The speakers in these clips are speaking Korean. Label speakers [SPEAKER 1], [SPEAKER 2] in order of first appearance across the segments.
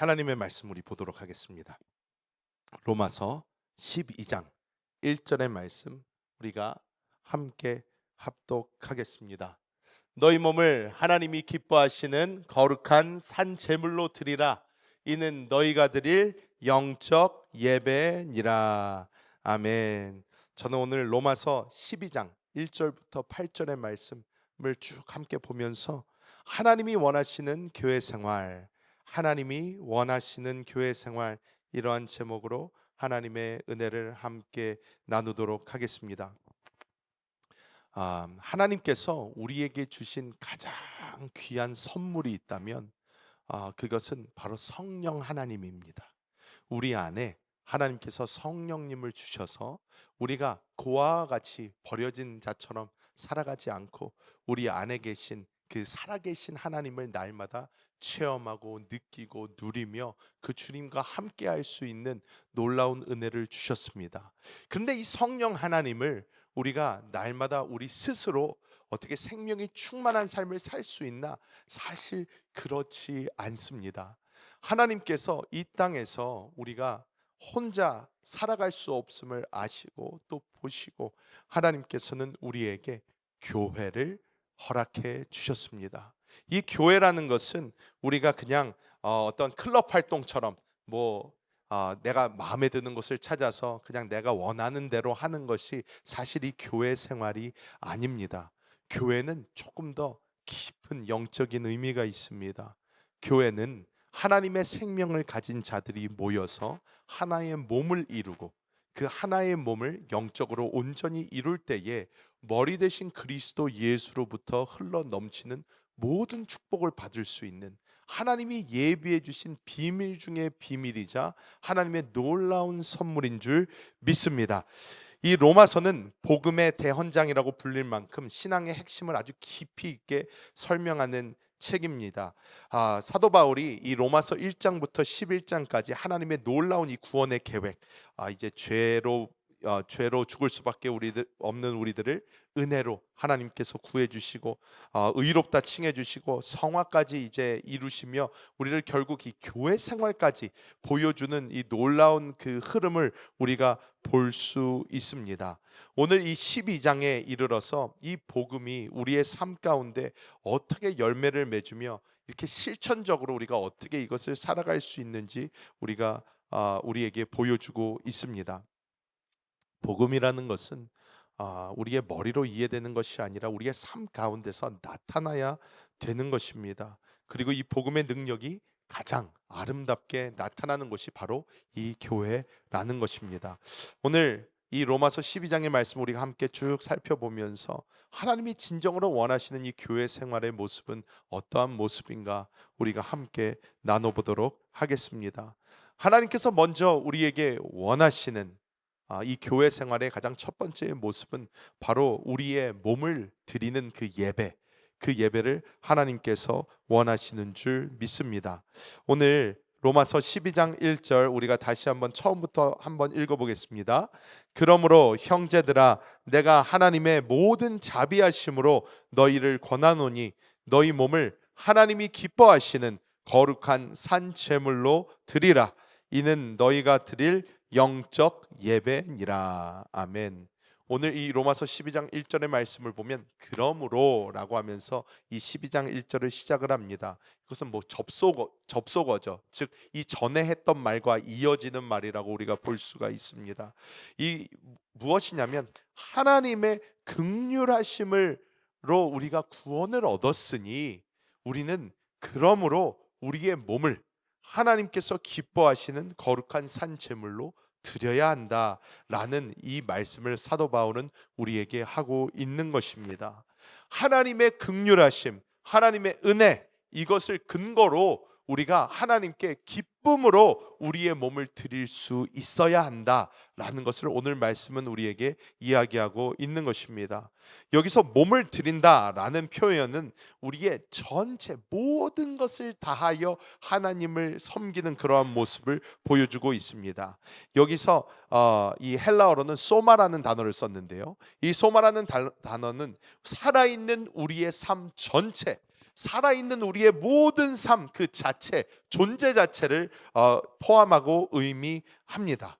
[SPEAKER 1] 하나님의 말씀 우리 보도록 하겠습니다. 로마서 12장 1절의 말씀 우리가 함께 합독하겠습니다. 너희 몸을 하나님이 기뻐하시는 거룩한 산 제물로 드리라. 이는 너희가 드릴 영적 예배니라. 아멘. 저는 오늘 로마서 12장 1절부터 8절의 말씀을 쭉 함께 보면서 하나님이 원하시는 교회 생활, 하나님이 원하시는 교회 생활, 이러한 제목으로 하나님의 은혜를 함께 나누도록 하겠습니다. 하나님께서 우리에게 주신 가장 귀한 선물이 있다면 그것은 바로 성령 하나님입니다. 우리 안에 하나님께서 성령님을 주셔서 우리가 고아와 같이 버려진 자처럼 살아가지 않고 우리 안에 계신 그 살아계신 하나님을 날마다 체험하고 느끼고 누리며 그 주님과 함께 할 수 있는 놀라운 은혜를 주셨습니다. 그런데 이 성령 하나님을 우리가 날마다 우리 스스로 어떻게 생명이 충만한 삶을 살 수 있나? 사실 그렇지 않습니다. 하나님께서 이 땅에서 우리가 혼자 살아갈 수 없음을 아시고 또 보시고 하나님께서는 우리에게 교회를 허락해 주셨습니다. 이 교회라는 것은 우리가 그냥 어떤 클럽 활동처럼 내가 마음에 드는 것을 찾아서 그냥 내가 원하는 대로 하는 것이 사실 이 교회 생활이 아닙니다. 교회는 조금 더 깊은 영적인 의미가 있습니다. 교회는 하나님의 생명을 가진 자들이 모여서 하나의 몸을 이루고 그 하나의 몸을 영적으로 온전히 이룰 때에 머리 대신 그리스도 예수로부터 흘러 넘치는 모든 축복을 받을 수 있는 하나님이 예비해 주신 비밀 중의 비밀이자 하나님의 놀라운 선물인 줄 믿습니다. 이 로마서는 복음의 대헌장이라고 불릴 만큼 신앙의 핵심을 아주 깊이 있게 설명하는 책입니다. 사도 바울이 이 로마서 1장부터 11장까지 하나님의 놀라운 이 구원의 계획, 이제 죄로 죽을 수밖에 없는 우리들을 은혜로 하나님께서 구해 주시고 의롭다 칭해 주시고 성화까지 이제 이루시며 우리를 결국 이 교회 생활까지 보여주는 이 놀라운 그 흐름을 우리가 볼 수 있습니다. 오늘 이 12장에 이르러서 이 복음이 우리의 삶 가운데 어떻게 열매를 맺으며 이렇게 실천적으로 우리가 어떻게 이것을 살아갈 수 있는지 우리에게 보여주고 있습니다. 복음이라는 것은 우리의 머리로 이해되는 것이 아니라 우리의 삶 가운데서 나타나야 되는 것입니다. 그리고 이 복음의 능력이 가장 아름답게 나타나는 것이 바로 이 교회라는 것입니다. 오늘 이 로마서 12장의 말씀 우리가 함께 쭉 살펴보면서 하나님이 진정으로 원하시는 이 교회 생활의 모습은 어떠한 모습인가 우리가 함께 나눠보도록 하겠습니다. 하나님께서 먼저 우리에게 원하시는 이 교회 생활의 가장 첫 번째 모습은 바로 우리의 몸을 드리는 그 예배, 그 예배를 하나님께서 원하시는 줄 믿습니다. 오늘 로마서 12장 1절 우리가 다시 한번 처음부터 한번 읽어보겠습니다. 그러므로 형제들아 내가 하나님의 모든 자비하심으로 너희를 권하노니 너희 몸을 하나님이 기뻐하시는 거룩한 산 제물로 드리라. 이는 너희가 드릴 영적 예배니라. 아멘. 오늘 이 로마서 12장 1절의 말씀을 보면 그러므로라고 하면서 이 12장 1절을 시작을 합니다. 이것은 접속어죠. 즉 이 전에 했던 말과 이어지는 말이라고 우리가 볼 수가 있습니다. 이 무엇이냐면 하나님의 긍휼하심으로 우리가 구원을 얻었으니 우리는 그러므로 우리의 몸을 하나님께서 기뻐하시는 거룩한 산 제물로 드려야 한다라는 이 말씀을 사도 바울은 우리에게 하고 있는 것입니다. 하나님의 긍휼하심, 하나님의 은혜, 이것을 근거로 우리가 하나님께 기쁨으로 우리의 몸을 드릴 수 있어야 한다라는 것을 오늘 말씀은 우리에게 이야기하고 있는 것입니다. 여기서 몸을 드린다라는 표현은 우리의 전체 모든 것을 다하여 하나님을 섬기는 그러한 모습을 보여주고 있습니다. 여기서 이 헬라어로는 소마라는 단어를 썼는데요. 이 소마라는 단어는 살아있는 우리의 삶 전체, 살아있는 우리의 모든 삶 그 자체, 존재 자체를 포함하고 의미합니다.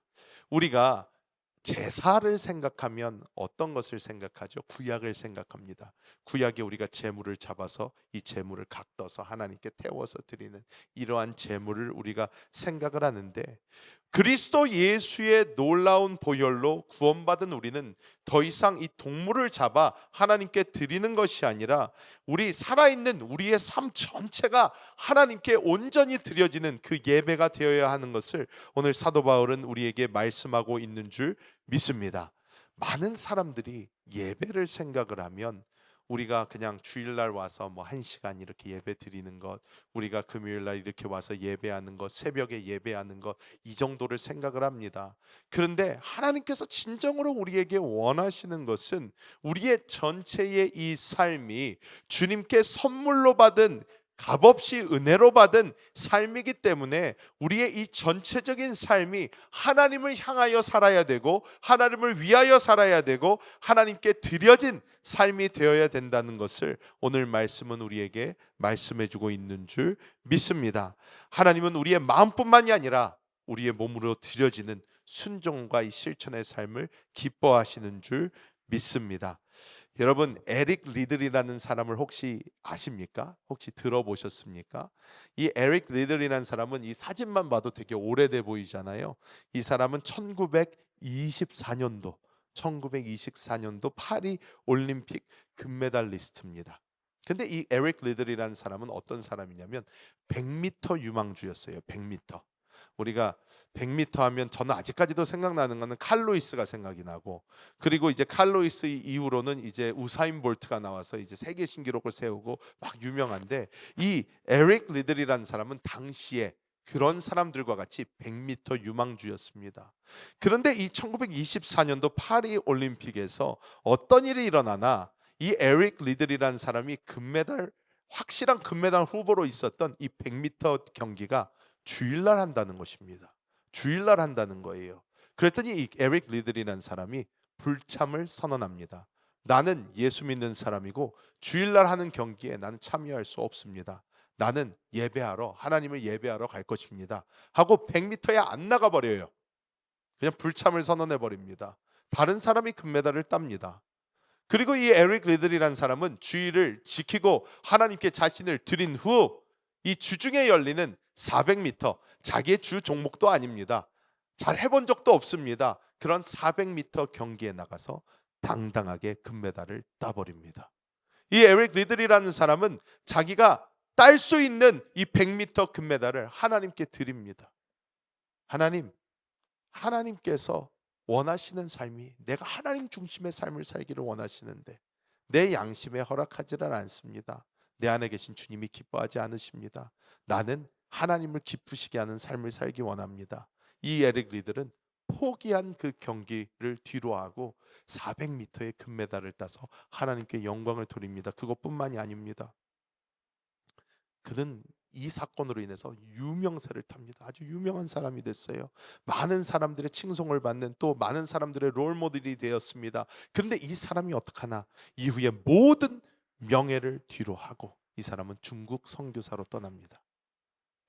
[SPEAKER 1] 우리가 제사를 생각하면 어떤 것을 생각하죠? 구약을 생각합니다. 구약에 우리가 제물을 잡아서 이 제물을 각떠서 하나님께 태워서 드리는 이러한 제물을 우리가 생각을 하는데, 그리스도 예수의 놀라운 보혈로 구원받은 우리는 더 이상 이 동물을 잡아 하나님께 드리는 것이 아니라 우리 살아있는 우리의 삶 전체가 하나님께 온전히 드려지는 그 예배가 되어야 하는 것을 오늘 사도 바울은 우리에게 말씀하고 있는 줄 믿습니다. 많은 사람들이 예배를 생각을 하면 우리가 그냥 주일날 와서 뭐 1시간 이렇게 예배 드리는 것, 우리가 금요일날 이렇게 와서 예배하는 것, 새벽에 예배하는 것, 이 정도를 생각을 합니다. 그런데 하나님께서 진정으로 우리에게 원하시는 것은 우리의 전체의 이 삶이 주님께 선물로 받은, 값없이 은혜로 받은 삶이기 때문에 우리의 이 전체적인 삶이 하나님을 향하여 살아야 되고 하나님을 위하여 살아야 되고 하나님께 드려진 삶이 되어야 된다는 것을 오늘 말씀은 우리에게 말씀해 주고 있는 줄 믿습니다. 하나님은 우리의 마음뿐만이 아니라 우리의 몸으로 드려지는 순종과 이 실천의 삶을 기뻐하시는 줄 믿습니다. 여러분, 에릭 리들이라는 사람을 혹시 아십니까? 혹시 들어보셨습니까? 이 에릭 리들이라는 사람은 이 사진만 봐도 되게 오래돼 보이잖아요. 이 사람은 1924년도 파리 올림픽 금메달리스트입니다. 근데 이 에릭 리들이라는 사람은 어떤 사람이냐면 100m 유망주였어요. 100m. 우리가 100m 하면 저는 아직까지도 생각나는 거는 칼 루이스가 생각이 나고, 그리고 이제 칼 루이스 이후로는 이제 우사인 볼트가 나와서 이제 세계 신기록을 세우고 막 유명한데, 이 에릭 리들이라는 사람은 당시에 그런 사람들과 같이 100m 유망주였습니다. 그런데 이 1924년도 파리 올림픽에서 어떤 일이 일어나나 이 에릭 리들이라는 사람이 확실한 금메달 후보로 있었던 이 100m 경기가 주일날 한다는 것입니다. 주일날 한다는 거예요. 그랬더니 이 에릭 리들이라는 사람이 불참을 선언합니다. 나는 예수 믿는 사람이고 주일날 하는 경기에 나는 참여할 수 없습니다. 나는 하나님을 예배하러 갈 것입니다 하고 100m에 안 나가버려요. 그냥 불참을 선언해 버립니다. 다른 사람이 금메달을 땁니다. 그리고 이 에릭 리들이라는 사람은 주일을 지키고 하나님께 자신을 드린 후 이 주중에 열리는 400m, 자기의 주 종목도 아닙니다. 잘 해본 적도 없습니다. 그런 400m 경기에 나가서 당당하게 금메달을 따버립니다. 이 에릭 리들이라는 사람은 자기가 딸 수 있는 이 100m 금메달을 하나님께 드립니다. 하나님께서 원하시는 삶이, 내가 하나님 중심의 삶을 살기를 원하시는데 내 양심에 허락하지는 않습니다. 내 안에 계신 주님이 기뻐하지 않으십니다. 나는 하나님을 기쁘시게 하는 삶을 살기 원합니다. 이 에릭 리들은 포기한 그 경기를 뒤로하고 400m의 금메달을 따서 하나님께 영광을 돌립니다. 그것뿐만이 아닙니다. 그는 이 사건으로 인해서 유명세를 탑니다. 아주 유명한 사람이 됐어요. 많은 사람들의 칭송을 받는, 또 많은 사람들의 롤모델이 되었습니다. 그런데 이 사람이 어떡하나, 이후에 모든 명예를 뒤로하고 이 사람은 중국 선교사로 떠납니다.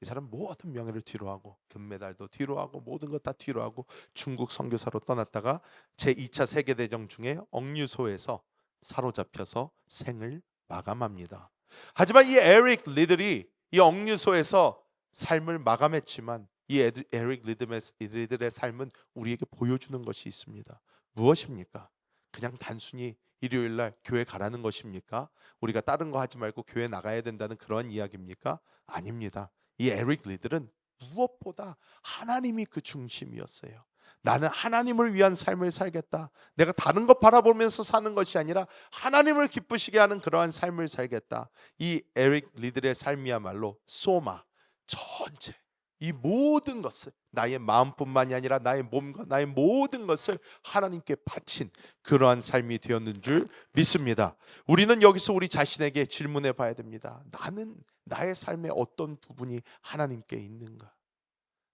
[SPEAKER 1] 이 사람 모든 명예를 뒤로하고 금메달도 뒤로하고 모든 것 다 뒤로하고 중국 선교사로 떠났다가 제2차 세계대전 중에 억류소에서 사로잡혀서 생을 마감합니다. 하지만 이 에릭 리들이 이 억류소에서 삶을 마감했지만 이 에릭 리들의 삶은 우리에게 보여주는 것이 있습니다. 무엇입니까? 그냥 단순히 일요일날 교회 가라는 것입니까? 우리가 다른 거 하지 말고 교회 나가야 된다는 그런 이야기입니까? 아닙니다. 이 에릭 리들은 무엇보다 하나님이 그 중심이었어요. 나는 하나님을 위한 삶을 살겠다. 내가 다른 것 바라보면서 사는 것이 아니라 하나님을 기쁘시게 하는 그러한 삶을 살겠다. 이 에릭 리들의 삶이야말로 소마, 전체, 이 모든 것을, 나의 마음뿐만이 아니라 나의 몸과 나의 모든 것을 하나님께 바친 그러한 삶이 되었는 줄 믿습니다. 우리는 여기서 우리 자신에게 질문해 봐야 됩니다. 나는 나의 삶의 어떤 부분이 하나님께 있는가?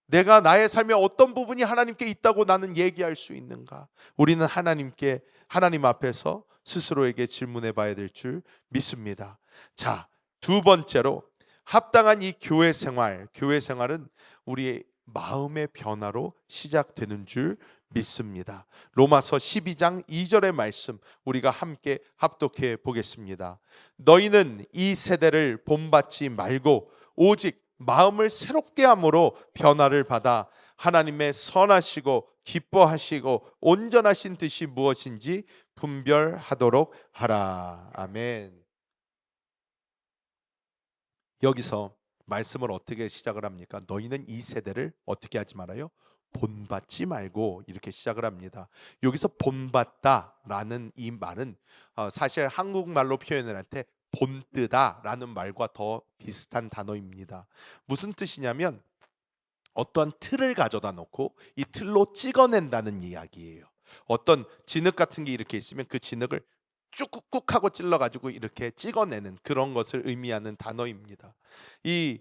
[SPEAKER 1] 내가 나의 삶의 어떤 부분이 하나님께 있다고 나는 얘기할 수 있는가? 우리는 하나님 앞에서 스스로에게 질문해 봐야 될 줄 믿습니다. 자, 두 번째로 합당한 이 교회 생활은 우리의 마음의 변화로 시작되는 줄 믿습니다. 로마서 12장 2절의 말씀 우리가 함께 합독해 보겠습니다. 너희는 이 세대를 본받지 말고 오직 마음을 새롭게 함으로 변화를 받아 하나님의 선하시고 기뻐하시고 온전하신 뜻이 무엇인지 분별하도록 하라. 아멘. 여기서 말씀을 어떻게 시작을 합니까? 너희는 이 세대를 어떻게 하지 말아요? 본받지 말고 이렇게 시작을 합니다. 여기서 본받다라는 이 말은 사실 한국말로 표현을 할 때 본뜨다라는 말과 더 비슷한 단어입니다. 무슨 뜻이냐면 어떤 틀을 가져다 놓고 이 틀로 찍어낸다는 이야기예요. 어떤 진흙 같은 게 이렇게 있으면 그 진흙을 쭉꾹꾹 하고 찔러가지고 이렇게 찍어내는 그런 것을 의미하는 단어입니다. 이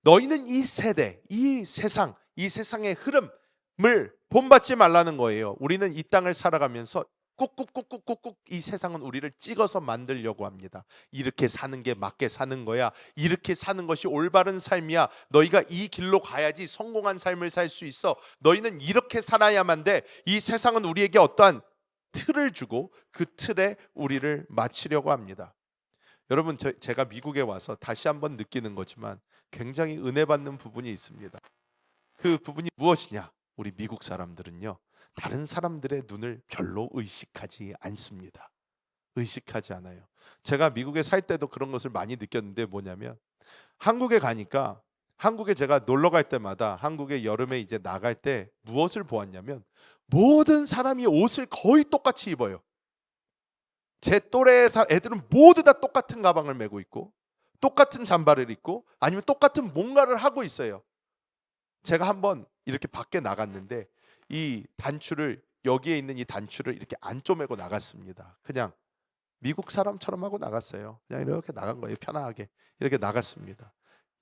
[SPEAKER 1] 너희는 이 세대, 이 세상, 이 세상의 흐름을 본받지 말라는 거예요. 우리는 이 땅을 살아가면서 꾹꾹꾹꾹꾹꾹 이 세상은 우리를 찍어서 만들려고 합니다. 이렇게 사는 게 맞게 사는 거야. 이렇게 사는 것이 올바른 삶이야. 너희가 이 길로 가야지 성공한 삶을 살 수 있어. 너희는 이렇게 살아야만 돼. 이 세상은 우리에게 어떠한 틀을 주고 그 틀에 우리를 맞추려고 합니다. 여러분 제가 미국에 와서 다시 한번 느끼는 거지만 굉장히 은혜 받는 부분이 있습니다. 그 부분이 무엇이냐? 우리 미국 사람들은요, 다른 사람들의 눈을 별로 의식하지 않습니다. 의식하지 않아요. 제가 미국에 살 때도 그런 것을 많이 느꼈는데 뭐냐면 한국에 가니까 한국에 제가 놀러 갈 때마다 한국에 여름에 이제 나갈 때 무엇을 보았냐면 모든 사람이 옷을 거의 똑같이 입어요. 제 또래 애들은 모두 다 똑같은 가방을 메고 있고 똑같은 잠바를 입고 아니면 똑같은 뭔가를 하고 있어요. 제가 한번 이렇게 밖에 나갔는데 이 단추를 여기에 있는 이 단추를 이렇게 안 쪼매고 나갔습니다. 그냥 미국 사람처럼 하고 나갔어요. 그냥 이렇게 나간 거예요. 편하게 이렇게 나갔습니다.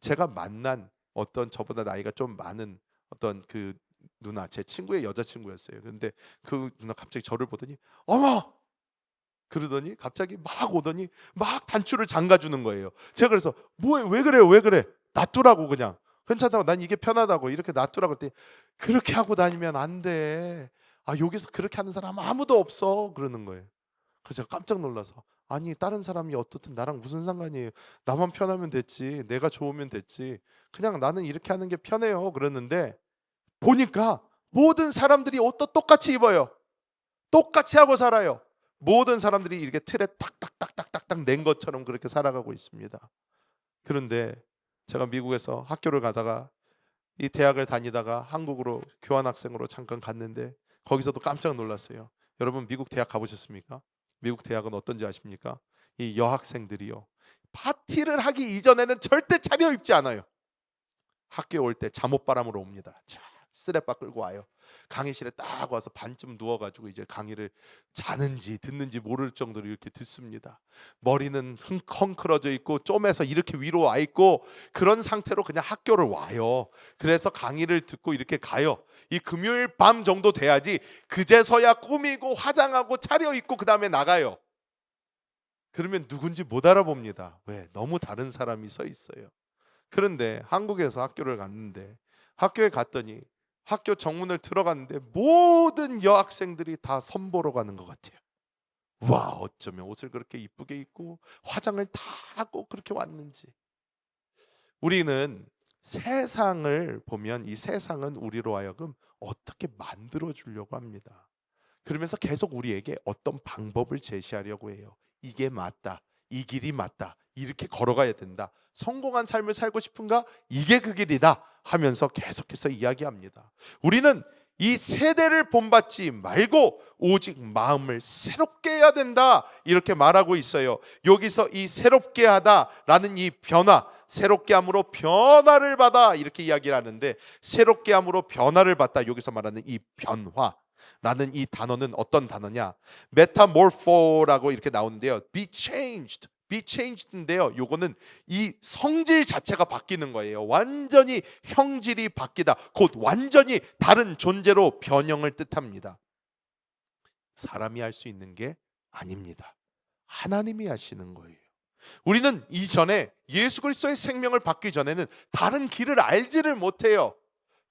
[SPEAKER 1] 제가 만난 어떤 저보다 나이가 좀 많은 어떤 그 누나, 제 친구의 여자친구였어요. 그런데 그 누나 갑자기 저를 보더니 어머! 그러더니 갑자기 막 오더니 막 단추를 잠가주는 거예요. 제가 그래서 뭐해, 왜 그래요, 왜 그래? 놔두라고. 그냥 괜찮다고, 난 이게 편하다고 이렇게 놔두라고 그랬더니 그렇게 하고 다니면 안 돼. 아, 여기서 그렇게 하는 사람 아무도 없어 그러는 거예요. 그래서 제가 깜짝 놀라서 아니 다른 사람이 어떻든 나랑 무슨 상관이에요. 나만 편하면 됐지, 내가 좋으면 됐지, 그냥 나는 이렇게 하는 게 편해요 그랬는데 보니까 모든 사람들이 옷도 똑같이 입어요. 똑같이 하고 살아요. 모든 사람들이 이렇게 틀에 딱딱딱딱딱딱 낸 것처럼 그렇게 살아가고 있습니다. 그런데 제가 미국에서 학교를 가다가 이 대학을 다니다가 한국으로 교환학생으로 잠깐 갔는데 거기서도 깜짝 놀랐어요. 여러분 미국 대학 가보셨습니까? 미국 대학은 어떤지 아십니까? 이 여학생들이요, 파티를 하기 이전에는 절대 차려입지 않아요. 학교에 올 때 잠옷바람으로 옵니다. 자, 쓰레빠 끌고 와요. 강의실에 딱 와서 반쯤 누워가지고 이제 강의를 자는지 듣는지 모를 정도로 이렇게 듣습니다. 머리는 헝클어져 있고 쪼매서 이렇게 위로 와 있고 그런 상태로 그냥 학교를 와요. 그래서 강의를 듣고 이렇게 가요. 이 금요일 밤 정도 돼야지 그제서야 꾸미고 화장하고 차려입고 그 다음에 나가요. 그러면 누군지 못 알아봅니다. 왜? 너무 다른 사람이 서 있어요. 그런데 한국에서 학교를 갔는데 학교에 갔더니 학교 정문을 들어갔는데 모든 여학생들이 다 선보러 가는 것 같아요. 와, 어쩌면 옷을 그렇게 이쁘게 입고 화장을 다 하고 그렇게 왔는지. 우리는 세상을 보면 이 세상은 우리로 하여금 어떻게 만들어 주려고 합니다. 그러면서 계속 우리에게 어떤 방법을 제시하려고 해요. 이게 맞다, 이 길이 맞다, 이렇게 걸어가야 된다, 성공한 삶을 살고 싶은가? 이게 그 길이다 하면서 계속해서 이야기합니다. 우리는 이 세대를 본받지 말고 오직 마음을 새롭게 해야 된다 이렇게 말하고 있어요. 여기서 이 새롭게 하다라는 이 변화, 새롭게 함으로 변화를 받아 이렇게 이야기를 하는데 새롭게 함으로 변화를 받다, 여기서 말하는 이 변화 라는 이 단어는 어떤 단어냐? 메타모르포라고 이렇게 나오는데요. be changed인데요. 요거는 이 성질 자체가 바뀌는 거예요. 완전히 형질이 바뀌다. 곧 완전히 다른 존재로 변형을 뜻합니다. 사람이 할 수 있는 게 아닙니다. 하나님이 하시는 거예요. 우리는 이전에 예수 그리스도의 생명을 받기 전에는 다른 길을 알지를 못해요.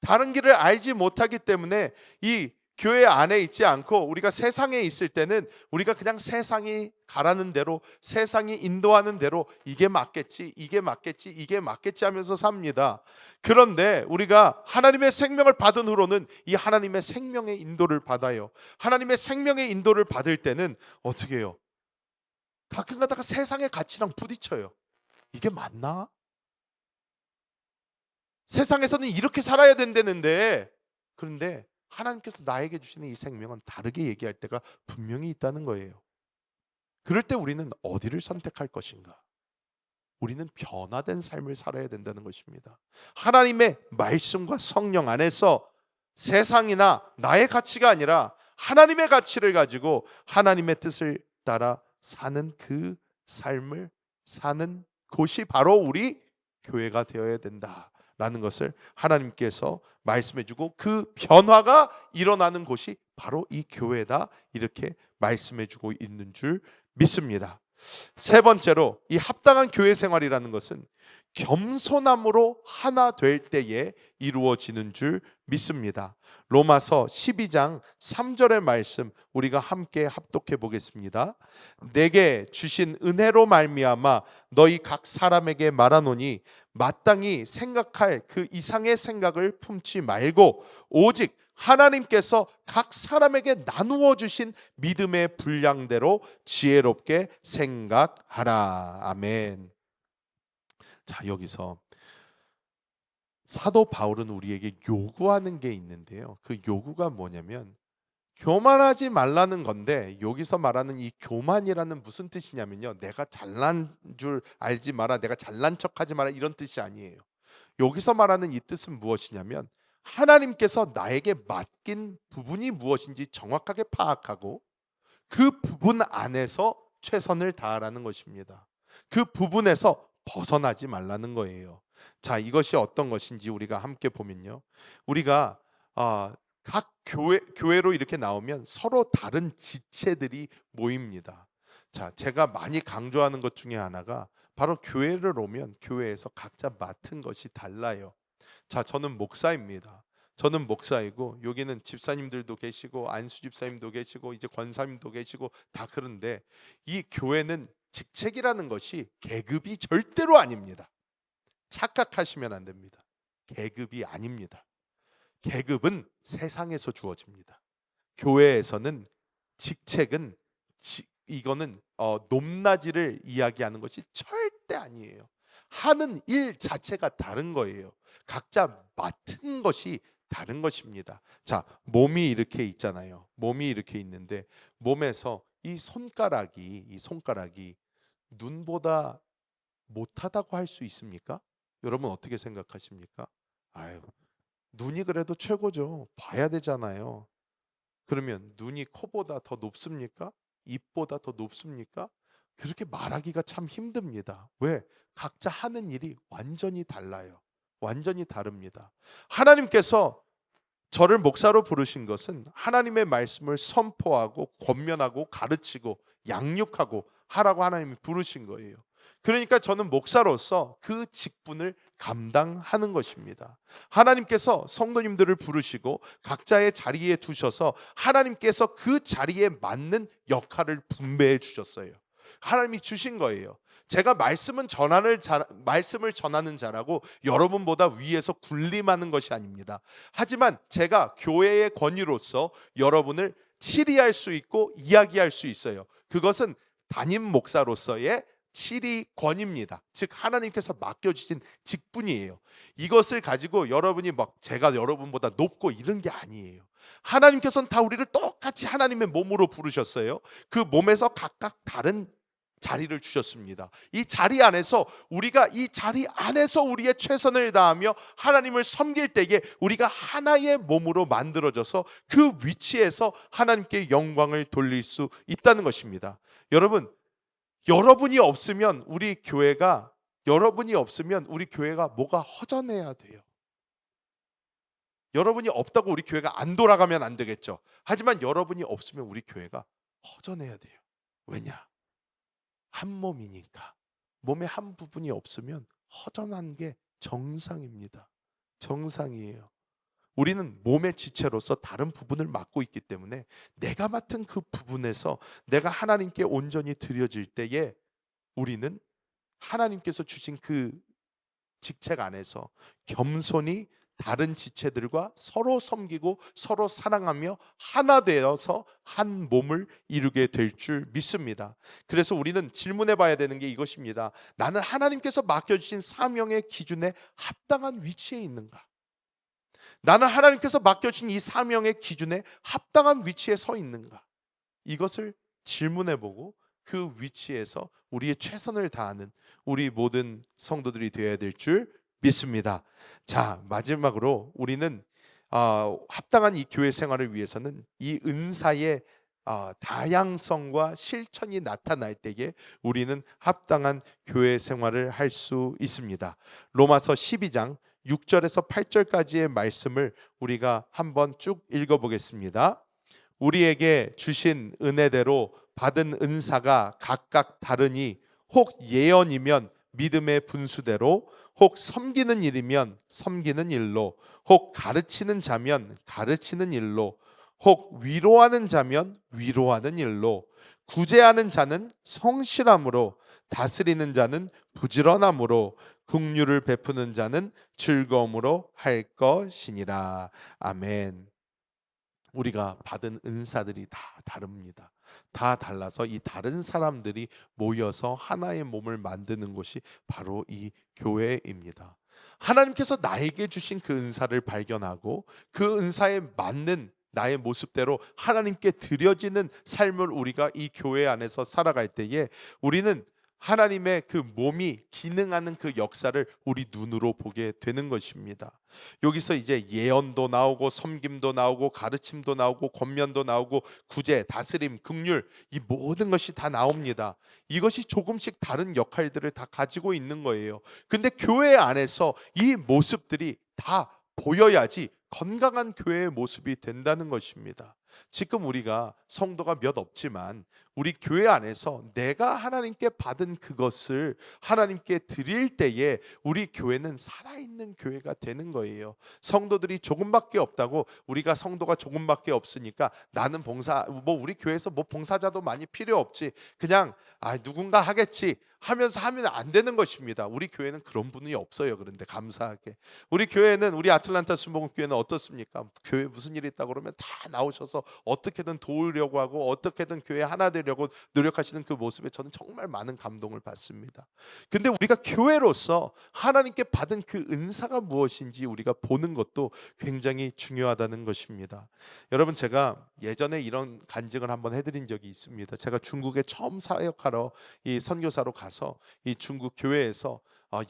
[SPEAKER 1] 다른 길을 알지 못하기 때문에 이 교회 안에 있지 않고 우리가 세상에 있을 때는 우리가 그냥 세상이 가라는 대로, 세상이 인도하는 대로 이게 맞겠지, 이게 맞겠지, 이게 맞겠지 하면서 삽니다. 그런데 우리가 하나님의 생명을 받은 후로는 이 하나님의 생명의 인도를 받아요. 하나님의 생명의 인도를 받을 때는 어떻게 해요? 가끔 가다가 세상의 가치랑 부딪혀요. 이게 맞나? 세상에서는 이렇게 살아야 된다는데, 그런데 하나님께서 나에게 주시는 이 생명은 다르게 얘기할 때가 분명히 있다는 거예요. 그럴 때 우리는 어디를 선택할 것인가? 우리는 변화된 삶을 살아야 된다는 것입니다. 하나님의 말씀과 성령 안에서 세상이나 나의 가치가 아니라 하나님의 가치를 가지고 하나님의 뜻을 따라 사는 그 삶을 사는 곳이 바로 우리 교회가 되어야 된다라는 것을 하나님께서 말씀해주고, 그 변화가 일어나는 곳이 바로 이 교회다, 이렇게 말씀해주고 있는 줄 믿습니다. 세 번째로, 이 합당한 교회 생활이라는 것은 겸손함으로 하나 될 때에 이루어지는 줄 믿습니다. 로마서 12장 3절의 말씀 우리가 함께 합독해 보겠습니다. 내게 주신 은혜로 말미암아 너희 각 사람에게 말하노니 마땅히 생각할 그 이상의 생각을 품지 말고 오직 하나님께서 각 사람에게 나누어 주신 믿음의 분량대로 지혜롭게 생각하라. 아멘. 자, 여기서 사도 바울은 우리에게 요구하는 게 있는데요. 그 요구가 뭐냐면 교만하지 말라는 건데, 여기서 말하는 이 교만이라는 무슨 뜻이냐면요, 내가 잘난 줄 알지 마라, 내가 잘난 척하지 마라, 이런 뜻이 아니에요. 여기서 말하는 이 뜻은 무엇이냐면 하나님께서 나에게 맡긴 부분이 무엇인지 정확하게 파악하고 그 부분 안에서 최선을 다하라는 것입니다. 그 부분에서 벗어나지 말라는 거예요. 자, 이것이 어떤 것인지 우리가 함께 보면요, 우리가 각 교회로 이렇게 나오면 서로 다른 지체들이 모입니다. 자, 제가 많이 강조하는 것 중에 하나가 바로 교회를 오면 교회에서 각자 맡은 것이 달라요. 자, 저는 목사입니다. 저는 목사이고 여기는 집사님들도 계시고 안수 집사님도 계시고 이제 권사님도 계시고 다 그런데, 이 교회는 직책이라는 것이 계급이 절대로 아닙니다. 착각하시면 안 됩니다. 계급이 아닙니다. 계급은 세상에서 주어집니다. 교회에서는 직책은 이거는 높낮이를 이야기하는 것이 절대 아니에요. 하는 일 자체가 다른 거예요. 각자 맡은 것이 다른 것입니다. 자, 몸이 이렇게 있잖아요. 몸이 이렇게 있는데 몸에서 이 손가락이 눈보다 못하다고 할 수 있습니까? 여러분 어떻게 생각하십니까? 아유, 눈이 그래도 최고죠. 봐야 되잖아요. 그러면 눈이 코보다 더 높습니까? 입보다 더 높습니까? 그렇게 말하기가 참 힘듭니다. 왜? 각자 하는 일이 완전히 달라요. 완전히 다릅니다. 하나님께서 저를 목사로 부르신 것은 하나님의 말씀을 선포하고 권면하고 가르치고 양육하고 하라고 하나님이 부르신 거예요. 그러니까 저는 목사로서 그 직분을 감당하는 것입니다. 하나님께서 성도님들을 부르시고 각자의 자리에 두셔서 하나님께서 그 자리에 맞는 역할을 분배해 주셨어요. 하나님이 주신 거예요. 제가 말씀을 전하는 자라고 여러분보다 위에서 군림하는 것이 아닙니다. 하지만 제가 교회의 권위로서 여러분을 치리할 수 있고 이야기할 수 있어요. 그것은 담임 목사로서의 치리권입니다. 즉 하나님께서 맡겨주신 직분이에요. 이것을 가지고 여러분이 막 제가 여러분보다 높고 이런 게 아니에요. 하나님께서는 다 우리를 똑같이 하나님의 몸으로 부르셨어요. 그 몸에서 각각 다른 자리를 주셨습니다. 이 자리 안에서 우리가 이 자리 안에서 우리의 최선을 다하며 하나님을 섬길 때에 우리가 하나의 몸으로 만들어져서 그 위치에서 하나님께 영광을 돌릴 수 있다는 것입니다. 여러분이 없으면 우리 교회가 뭐가 허전해야 돼요. 여러분이 없다고 우리 교회가 안 돌아가면 안 되겠죠. 하지만 여러분이 없으면 우리 교회가 허전해야 돼요. 왜냐? 한 몸이니까. 몸의 한 부분이 없으면 허전한 게 정상입니다. 정상이에요. 우리는 몸의 지체로서 다른 부분을 맡고 있기 때문에 내가 맡은 그 부분에서 내가 하나님께 온전히 드려질 때에 우리는 하나님께서 주신 그 직책 안에서 겸손히 다른 지체들과 서로 섬기고 서로 사랑하며 하나 되어서 한 몸을 이루게 될 줄 믿습니다. 그래서 우리는 질문해 봐야 되는 게 이것입니다. 나는 하나님께서 맡겨주신 사명의 기준에 합당한 위치에 있는가? 나는 하나님께서 맡겨주신 이 사명의 기준에 합당한 위치에 서 있는가? 이것을 질문해 보고 그 위치에서 우리의 최선을 다하는 우리 모든 성도들이 되어야 될 줄 믿습니다. 자, 마지막으로 우리는 합당한 이 교회 생활을 위해서는 이 은사의 다양성과 실천이 나타날 때에 우리는 합당한 교회 생활을 할 수 있습니다. 로마서 12장 6절에서 8절까지의 말씀을 우리가 한번 쭉 읽어보겠습니다. 우리에게 주신 은혜대로 받은 은사가 각각 다르니 혹 예언이면 믿음의 분수대로, 혹 섬기는 일이면 섬기는 일로, 혹 가르치는 자면 가르치는 일로, 혹 위로하는 자면 위로하는 일로, 구제하는 자는 성실함으로, 다스리는 자는 부지런함으로, 긍휼을 베푸는 자는 즐거움으로 할 것이니라. 아멘. 우리가 받은 은사들이 다 다릅니다. 다 달라서 이 다른 사람들이 모여서 하나의 몸을 만드는 것이 바로 이 교회입니다. 하나님께서 나에게 주신 그 은사를 발견하고 그 은사에 맞는 나의 모습대로 하나님께 드려지는 삶을 우리가 이 교회 안에서 살아갈 때에 우리는 하나님의 그 몸이 기능하는 그 역사를 우리 눈으로 보게 되는 것입니다. 여기서 이제 예언도 나오고 섬김도 나오고 가르침도 나오고 권면도 나오고 구제, 다스림, 긍휼, 이 모든 것이 다 나옵니다. 이것이 조금씩 다른 역할들을 다 가지고 있는 거예요. 근데 교회 안에서 이 모습들이 다 보여야지 건강한 교회의 모습이 된다는 것입니다. 지금 우리가 성도가 몇 없지만 우리 교회 안에서 내가 하나님께 받은 그것을 하나님께 드릴 때에 우리 교회는 살아있는 교회가 되는 거예요. 성도들이 조금밖에 없다고 우리가 성도가 조금밖에 없으니까 나는 우리 교회에서 뭐 봉사자도 많이 필요 없지, 그냥 누군가 하겠지 하면서 하면 안 되는 것입니다. 우리 교회는 그런 분이 없어요. 그런데 감사하게 우리 교회는, 우리 아틀란타 순복음교회는 어떻습니까? 교회 무슨 일이 있다 그러면 다 나오셔서 어떻게든 도우려고 하고 어떻게든 교회 하나 되려고 노력하시는 그 모습에 저는 정말 많은 감동을 받습니다. 근데 우리가 교회로서 하나님께 받은 그 은사가 무엇인지 우리가 보는 것도 굉장히 중요하다는 것입니다. 여러분, 제가 예전에 이런 간증을 한번 해드린 적이 있습니다. 제가 중국에 처음 사역하러 이 선교사로 가서 이 중국 교회에서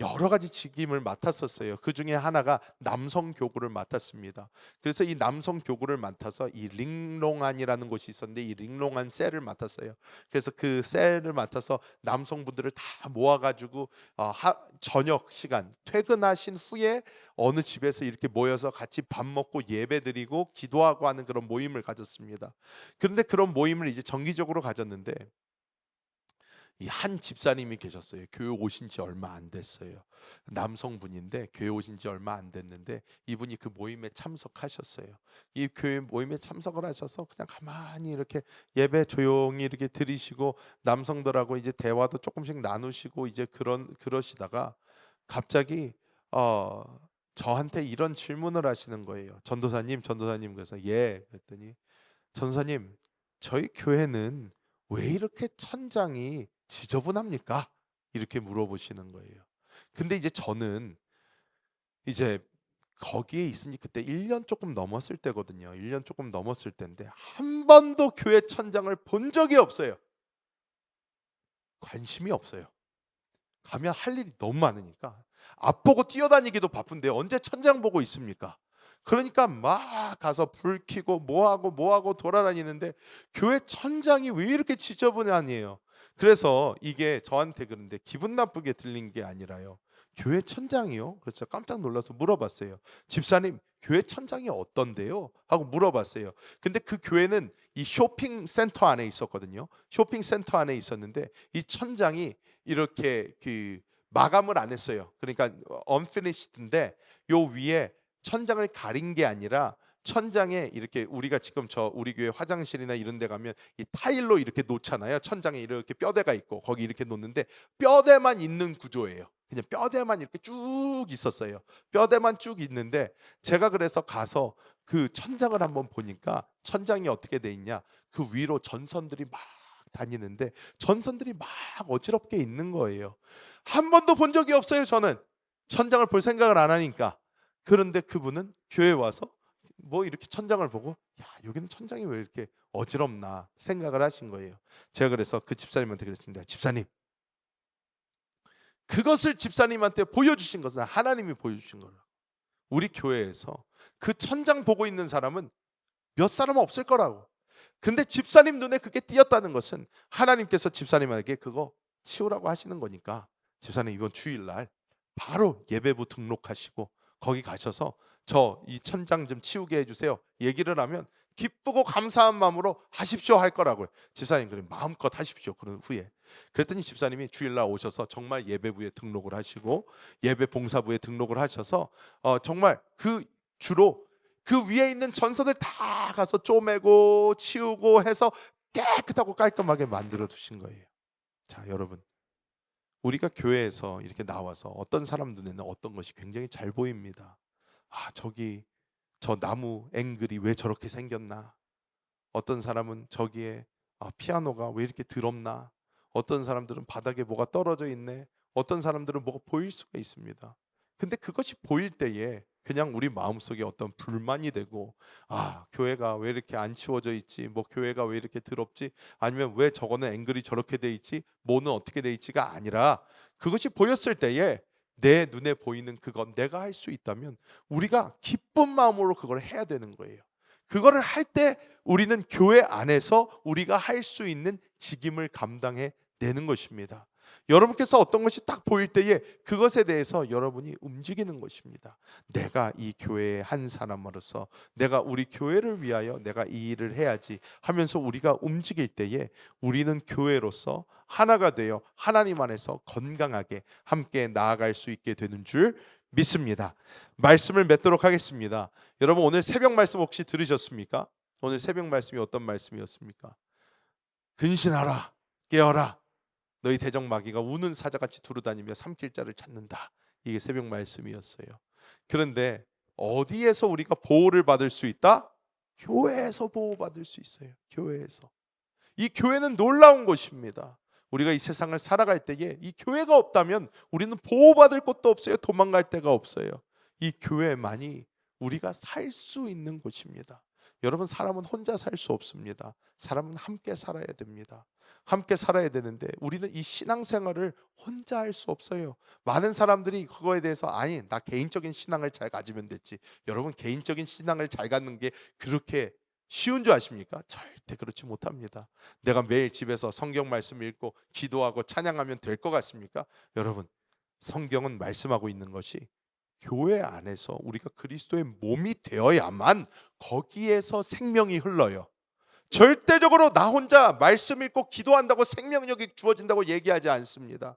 [SPEAKER 1] 여러 가지 직임을 맡았었어요. 그 중에 하나가 남성 교구를 맡았습니다. 그래서 이 남성 교구를 맡아서 이 링롱안이라는 곳이 있었는데 이 링롱안 셀을 맡았어요. 그래서 그 셀을 맡아서 남성분들을 다 모아가지고 저녁 시간 퇴근하신 후에 어느 집에서 이렇게 모여서 같이 밥 먹고 예배드리고 기도하고 하는 그런 모임을 가졌습니다. 그런데 그런 모임을 이제 정기적으로 가졌는데 이 한 집사님이 계셨어요. 교회 오신 지 얼마 안 됐어요. 남성분인데 교회 오신 지 얼마 안 됐는데 이분이 그 모임에 참석하셨어요. 이 교회 모임에 참석을 하셔서 그냥 가만히 이렇게 예배 조용히 이렇게 들으시고 남성들하고 이제 대화도 조금씩 나누시고 이제 그러시다가 갑자기 저한테 이런 질문을 하시는 거예요. 전도사님 그래서 예 그랬더니 전도사님, 저희 교회는 왜 이렇게 천장이 지저분합니까? 이렇게 물어보시는 거예요. 근데 이제 저는 이제 거기에 있으니 그때 1년 조금 넘었을 때거든요. 1년 조금 넘었을 때인데 한 번도 교회 천장을 본 적이 없어요. 관심이 없어요. 가면 할 일이 너무 많으니까 앞보고 뛰어다니기도 바쁜데 언제 천장 보고 있습니까? 그러니까 막 가서 불 켜고 뭐하고 돌아다니는데 교회 천장이 왜 이렇게 지저분하니에요. 그래서 이게 저한테 그런데 기분 나쁘게 들린 게 아니라요. 교회 천장이요? 그래서 깜짝 놀라서 물어봤어요. 집사님, 교회 천장이 어떤데요? 하고 물어봤어요. 근데 그 교회는 이 쇼핑센터 안에 있었거든요. 쇼핑센터 안에 있었는데 이 천장이 이렇게 그 마감을 안 했어요. 그러니까 unfinished인데 요 위에 천장을 가린 게 아니라 천장에 이렇게 우리가 지금 저 우리 교회 화장실이나 이런 데 가면 이 타일로 이렇게 놓잖아요. 천장에 이렇게 뼈대가 있고 거기 이렇게 놓는데 뼈대만 있는 구조예요. 그냥 뼈대만 이렇게 쭉 있었어요. 뼈대만 쭉 있는데 제가 그래서 가서 그 천장을 한번 보니까 천장이 어떻게 돼 있냐? 그 위로 전선들이 막 다니는데 전선들이 막 어지럽게 있는 거예요. 한 번도 본 적이 없어요, 저는. 천장을 볼 생각을 안 하니까. 그런데 그분은 교회에 와서 뭐 이렇게 천장을 보고 야, 여기는 천장이 왜 이렇게 어지럽나 생각을 하신 거예요. 제가 그래서 그 집사님한테 그랬습니다. 집사님, 그것을 집사님한테 보여주신 것은 하나님이 보여주신 거라. 우리 교회에서 그 천장 보고 있는 사람은 몇 사람은 없을 거라고. 근데 집사님 눈에 그게 띄었다는 것은 하나님께서 집사님에게 그거 치우라고 하시는 거니까 집사님 이번 주일날 바로 예배부 등록하시고 거기 가셔서 저 이 천장 좀 치우게 해주세요. 얘기를 하면 기쁘고 감사한 마음으로 하십시오 할 거라고요. 집사님 그럼 마음껏 하십시오. 그런 후에 그랬더니 집사님이 주일날 오셔서 정말 예배부에 등록을 하시고 예배 봉사부에 등록을 하셔서 정말 그 주로 그 위에 있는 전선을 다 가서 쪼매고 치우고 해서 깨끗하고 깔끔하게 만들어 두신 거예요. 자, 여러분, 우리가 교회에서 이렇게 나와서 어떤 사람 눈에는 어떤 것이 굉장히 잘 보입니다. 아, 저기 저 나무 앵글이 왜 저렇게 생겼나? 어떤 사람은 저기에 피아노가 왜 이렇게 더럽나? 어떤 사람들은 바닥에 뭐가 떨어져 있네. 어떤 사람들은 뭐가 보일 수가 있습니다. 근데 그것이 보일 때에 그냥 우리 마음속에 어떤 불만이 되고 교회가 왜 이렇게 안 치워져 있지? 뭐 교회가 왜 이렇게 더럽지? 아니면 왜 저거는 앵글이 저렇게 돼 있지? 뭐는 어떻게 돼 있지가 아니라 그것이 보였을 때에 내 눈에 보이는 그건 내가 할 수 있다면 우리가 기쁜 마음으로 그걸 해야 되는 거예요. 그거를 할 때 우리는 교회 안에서 우리가 할 수 있는 직임을 감당해 내는 것입니다. 여러분께서 어떤 것이 딱 보일 때에 그것에 대해서 여러분이 움직이는 것입니다. 내가 이 교회의 한 사람으로서 내가 우리 교회를 위하여 내가 이 일을 해야지 하면서 우리가 움직일 때에 우리는 교회로서 하나가 되어 하나님 안에서 건강하게 함께 나아갈 수 있게 되는 줄 믿습니다. 말씀을 맺도록 하겠습니다. 여러분 오늘 새벽 말씀 혹시 들으셨습니까? 오늘 새벽 말씀이 어떤 말씀이었습니까? 근신하라 깨어라 너희 대적 마귀가 우는 사자같이 두루다니며 삼킬 자를 찾는다. 이게 새벽 말씀이었어요. 그런데 어디에서 우리가 보호를 받을 수 있다? 교회에서 보호받을 수 있어요. 교회에서. 이 교회는 놀라운 곳입니다. 우리가 이 세상을 살아갈 때에 이 교회가 없다면 우리는 보호받을 곳도 없어요. 도망갈 데가 없어요. 이 교회만이 우리가 살 수 있는 곳입니다. 여러분 사람은 혼자 살 수 없습니다. 사람은 함께 살아야 됩니다. 함께 살아야 되는데 우리는 이 신앙생활을 혼자 할 수 없어요. 많은 사람들이 그거에 대해서 아니 나 개인적인 신앙을 잘 가지면 됐지. 여러분 개인적인 신앙을 잘 갖는 게 그렇게 쉬운 줄 아십니까? 절대 그렇지 못합니다. 내가 매일 집에서 성경 말씀 읽고 기도하고 찬양하면 될 것 같습니까? 여러분 성경은 말씀하고 있는 것이 교회 안에서 우리가 그리스도의 몸이 되어야만 거기에서 생명이 흘러요. 절대적으로 나 혼자 말씀 읽고 기도한다고 생명력이 주어진다고 얘기하지 않습니다.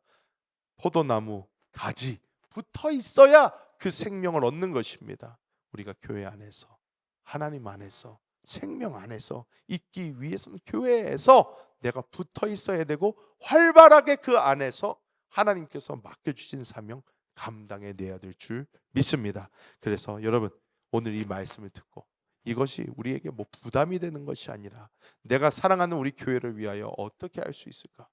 [SPEAKER 1] 포도나무 가지 붙어 있어야 그 생명을 얻는 것입니다. 우리가 교회 안에서 하나님 안에서 생명 안에서 있기 위해서는 교회에서 내가 붙어 있어야 되고 활발하게 그 안에서 하나님께서 맡겨주신 사명 감당해 내야 될 줄 믿습니다. 그래서 여러분 오늘 이 말씀을 듣고 이것이 우리에게 뭐 부담이 되는 것이 아니라 내가 사랑하는 우리 교회를 위하여 어떻게 할 수 있을까?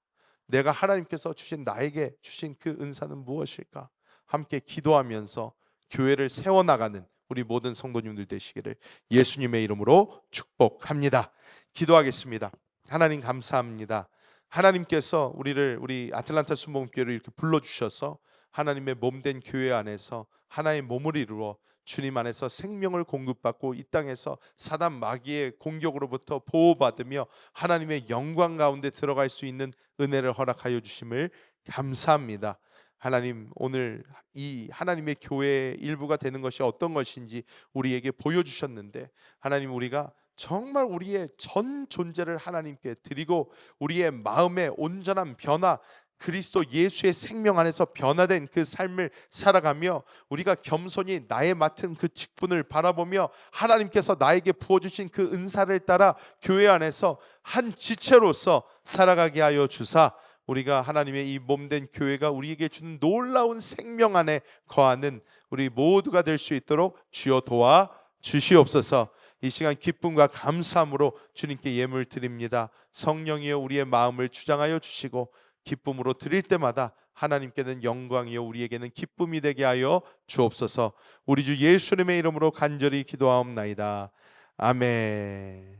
[SPEAKER 1] 내가 하나님께서 주신 나에게 주신 그 은사는 무엇일까? 함께 기도하면서 교회를 세워나가는 우리 모든 성도님들 되시기를 예수님의 이름으로 축복합니다. 기도하겠습니다. 하나님 감사합니다. 하나님께서 우리 아틀란타 순복음교회를 이렇게 불러주셔서 하나님의 몸된 교회 안에서 하나의 몸을 이루어 주님 안에서 생명을 공급받고 이 땅에서 사단 마귀의 공격으로부터 보호받으며 하나님의 영광 가운데 들어갈 수 있는 은혜를 허락하여 주심을 감사합니다. 하나님, 오늘 이 하나님의 교회의 일부가 되는 것이 어떤 것인지 우리에게 보여주셨는데, 하나님, 우리가 정말 우리의 전 존재를 하나님께 드리고 우리의 마음의 온전한 변화, 그리스도 예수의 생명 안에서 변화된 그 삶을 살아가며 우리가 겸손히 나의 맡은 그 직분을 바라보며 하나님께서 나에게 부어주신 그 은사를 따라 교회 안에서 한 지체로서 살아가게 하여 주사, 우리가 하나님의 이 몸된 교회가 우리에게 주는 놀라운 생명 안에 거하는 우리 모두가 될 수 있도록 주여 도와 주시옵소서. 이 시간 기쁨과 감사함으로 주님께 예물 드립니다. 성령이여 우리의 마음을 주장하여 주시고 기쁨으로 드릴 때마다 하나님께는 영광이요 우리에게는 기쁨이 되게 하여 주옵소서. 우리 주 예수님의 이름으로 간절히 기도하옵나이다. 아멘.